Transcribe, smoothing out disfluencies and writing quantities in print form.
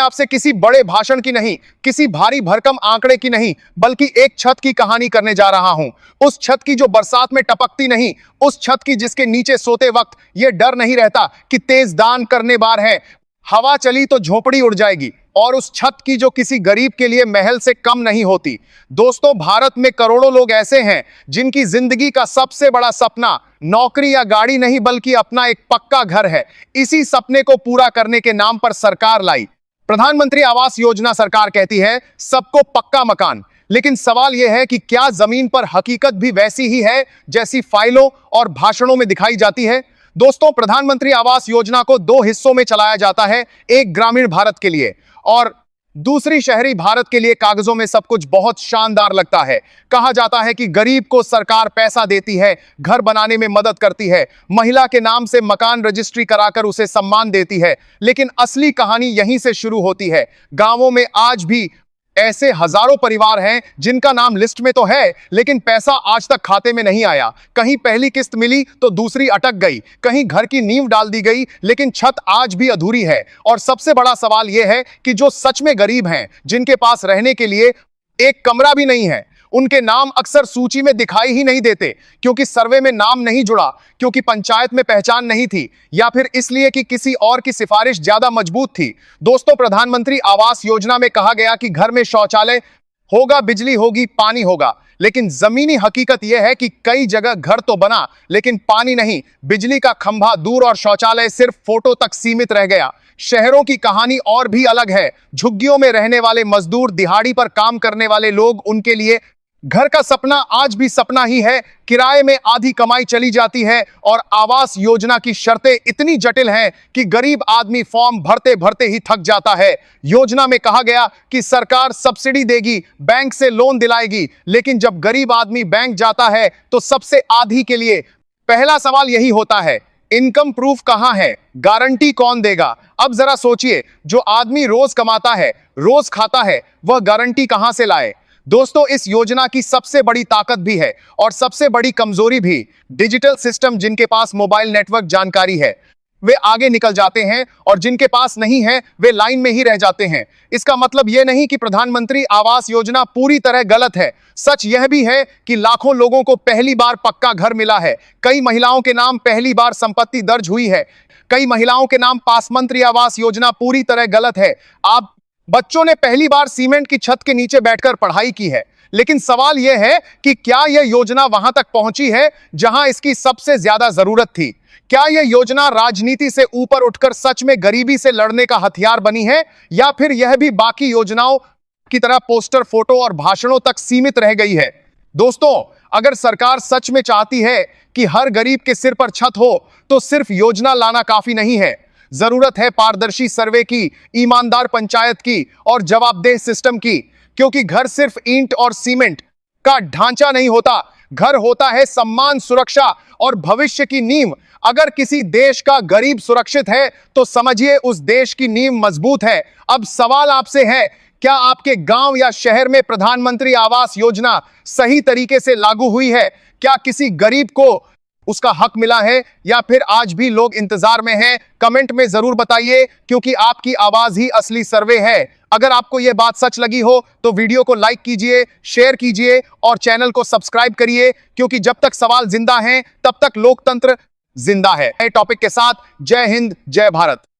आपसे किसी बड़े भाषण की नहीं, किसी भारी भरकम आंकड़े की नहीं, बल्कि एक छत की कहानी करने जा रहा हूं। उस छत की जो बरसात में टपकती नहीं, उस छत की जिसके नीचे सोते वक्त यह डर नहीं रहता कि तेज दान करने बार है, हवा चली तो झोपड़ी उड़ जाएगी, और उस छत की जो किसी गरीब के लिए महल से कम नहीं होती। दोस्तों, भारत में करोड़ों लोग ऐसे हैं जिनकी जिंदगी का सबसे बड़ा सपना नौकरी या गाड़ी नहीं, बल्कि अपना एक पक्का घर है। इसी सपने को पूरा करने के नाम पर सरकार लाई प्रधानमंत्री आवास योजना। सरकार कहती है सबको पक्का मकान, लेकिन सवाल यह है कि क्या जमीन पर हकीकत भी वैसी ही है जैसी फाइलों और भाषणों में दिखाई जाती है? दोस्तों, प्रधानमंत्री आवास योजना को दो हिस्सों में चलाया जाता है, एक ग्रामीण भारत के लिए और दूसरी शहरी भारत के लिए। कागजों में सब कुछ बहुत शानदार लगता है। कहा जाता है कि गरीब को सरकार पैसा देती है, घर बनाने में मदद करती है, महिला के नाम से मकान रजिस्ट्री कराकर उसे सम्मान देती है। लेकिन असली कहानी यहीं से शुरू होती है। गांवों में आज भी ऐसे हजारों परिवार हैं जिनका नाम लिस्ट में तो है, लेकिन पैसा आज तक खाते में नहीं आया। कहीं पहली किस्त मिली तो दूसरी अटक गई, कहीं घर की नींव डाल दी गई, लेकिन छत आज भी अधूरी है। और सबसे बड़ा सवाल यह है कि जो सच में गरीब हैं, जिनके पास रहने के लिए एक कमरा भी नहीं है, उनके नाम अक्सर सूची में दिखाई ही नहीं देते, क्योंकि सर्वे में नाम नहीं जुड़ा, क्योंकि पंचायत में पहचान नहीं थी, या फिर इसलिए कि किसी और की सिफारिश ज्यादा मजबूत थी। दोस्तों, प्रधानमंत्री आवास योजना में कहा गया कि घर में शौचालय होगा, बिजली होगी, पानी होगा, लेकिन जमीनी हकीकत यह है कि कई जगह घर तो बना, लेकिन पानी नहीं, बिजली का खंभा दूर और शौचालय सिर्फ फोटो तक सीमित रह गया। शहरों की कहानी और भी अलग है। झुग्गियों में रहने वाले मजदूर, दिहाड़ी पर काम करने वाले लोग, उनके लिए घर का सपना आज भी सपना ही है। किराए में आधी कमाई चली जाती है और आवास योजना की शर्तें इतनी जटिल हैं कि गरीब आदमी फॉर्म भरते भरते ही थक जाता है। योजना में कहा गया कि सरकार सब्सिडी देगी, बैंक से लोन दिलाएगी, लेकिन जब गरीब आदमी बैंक जाता है तो सबसे आधी के लिए पहला सवाल यही होता है, इनकम प्रूफ कहां है, गारंटी कौन देगा? अब जरा सोचिए, जो आदमी रोज कमाता है, रोज खाता है, वह गारंटी कहां से लाए? दोस्तों, इस योजना की सबसे बड़ी ताकत भी है और सबसे बड़ी कमजोरी भी डिजिटल सिस्टम। जिनके पास मोबाइल नेटवर्क जानकारी है वे आगे निकल जाते हैं, और जिनके पास नहीं है वे लाइन में ही रह जाते हैं। इसका मतलब यह नहीं कि प्रधानमंत्री आवास योजना पूरी तरह गलत है। सच यह भी है कि लाखों लोगों को पहली बार पक्का घर मिला है। कई महिलाओं के नाम पहली बार संपत्ति दर्ज हुई है। कई महिलाओं के नाम पास मंत्री आवास योजना पूरी तरह गलत है। आप बच्चों ने पहली बार सीमेंट की छत के नीचे बैठकर पढ़ाई की है। लेकिन सवाल यह है कि क्या यह योजना वहां तक पहुंची है जहां इसकी सबसे ज्यादा जरूरत थी? क्या यह योजना राजनीति से ऊपर उठकर सच में गरीबी से लड़ने का हथियार बनी है, या फिर यह भी बाकी योजनाओं की तरह पोस्टर, फोटो और भाषणों तक सीमित रह गई है? दोस्तों, अगर सरकार सच में चाहती है कि हर गरीब के सिर पर छत हो, तो सिर्फ योजना लाना काफी नहीं है। जरूरत है पारदर्शी सर्वे की, ईमानदार पंचायत की और जवाबदेह सिस्टम की। क्योंकि घर सिर्फ ईंट और सीमेंट का ढांचा नहीं होता, घर होता है सम्मान, सुरक्षा और भविष्य की नींव। अगर किसी देश का गरीब सुरक्षित है तो समझिए उस देश की नींव मजबूत है। अब सवाल आपसे है, क्या आपके गांव या शहर में प्रधानमंत्री आवास योजना सही तरीके से लागू हुई है? क्या किसी गरीब को उसका हक मिला है, या फिर आज भी लोग इंतजार में हैं? कमेंट में जरूर बताइए, क्योंकि आपकी आवाज ही असली सर्वे है। अगर आपको यह बात सच लगी हो तो वीडियो को लाइक कीजिए, शेयर कीजिए और चैनल को सब्सक्राइब करिए, क्योंकि जब तक सवाल जिंदा हैं तब तक लोकतंत्र जिंदा है। नए टॉपिक के साथ जय हिंद, जय भारत।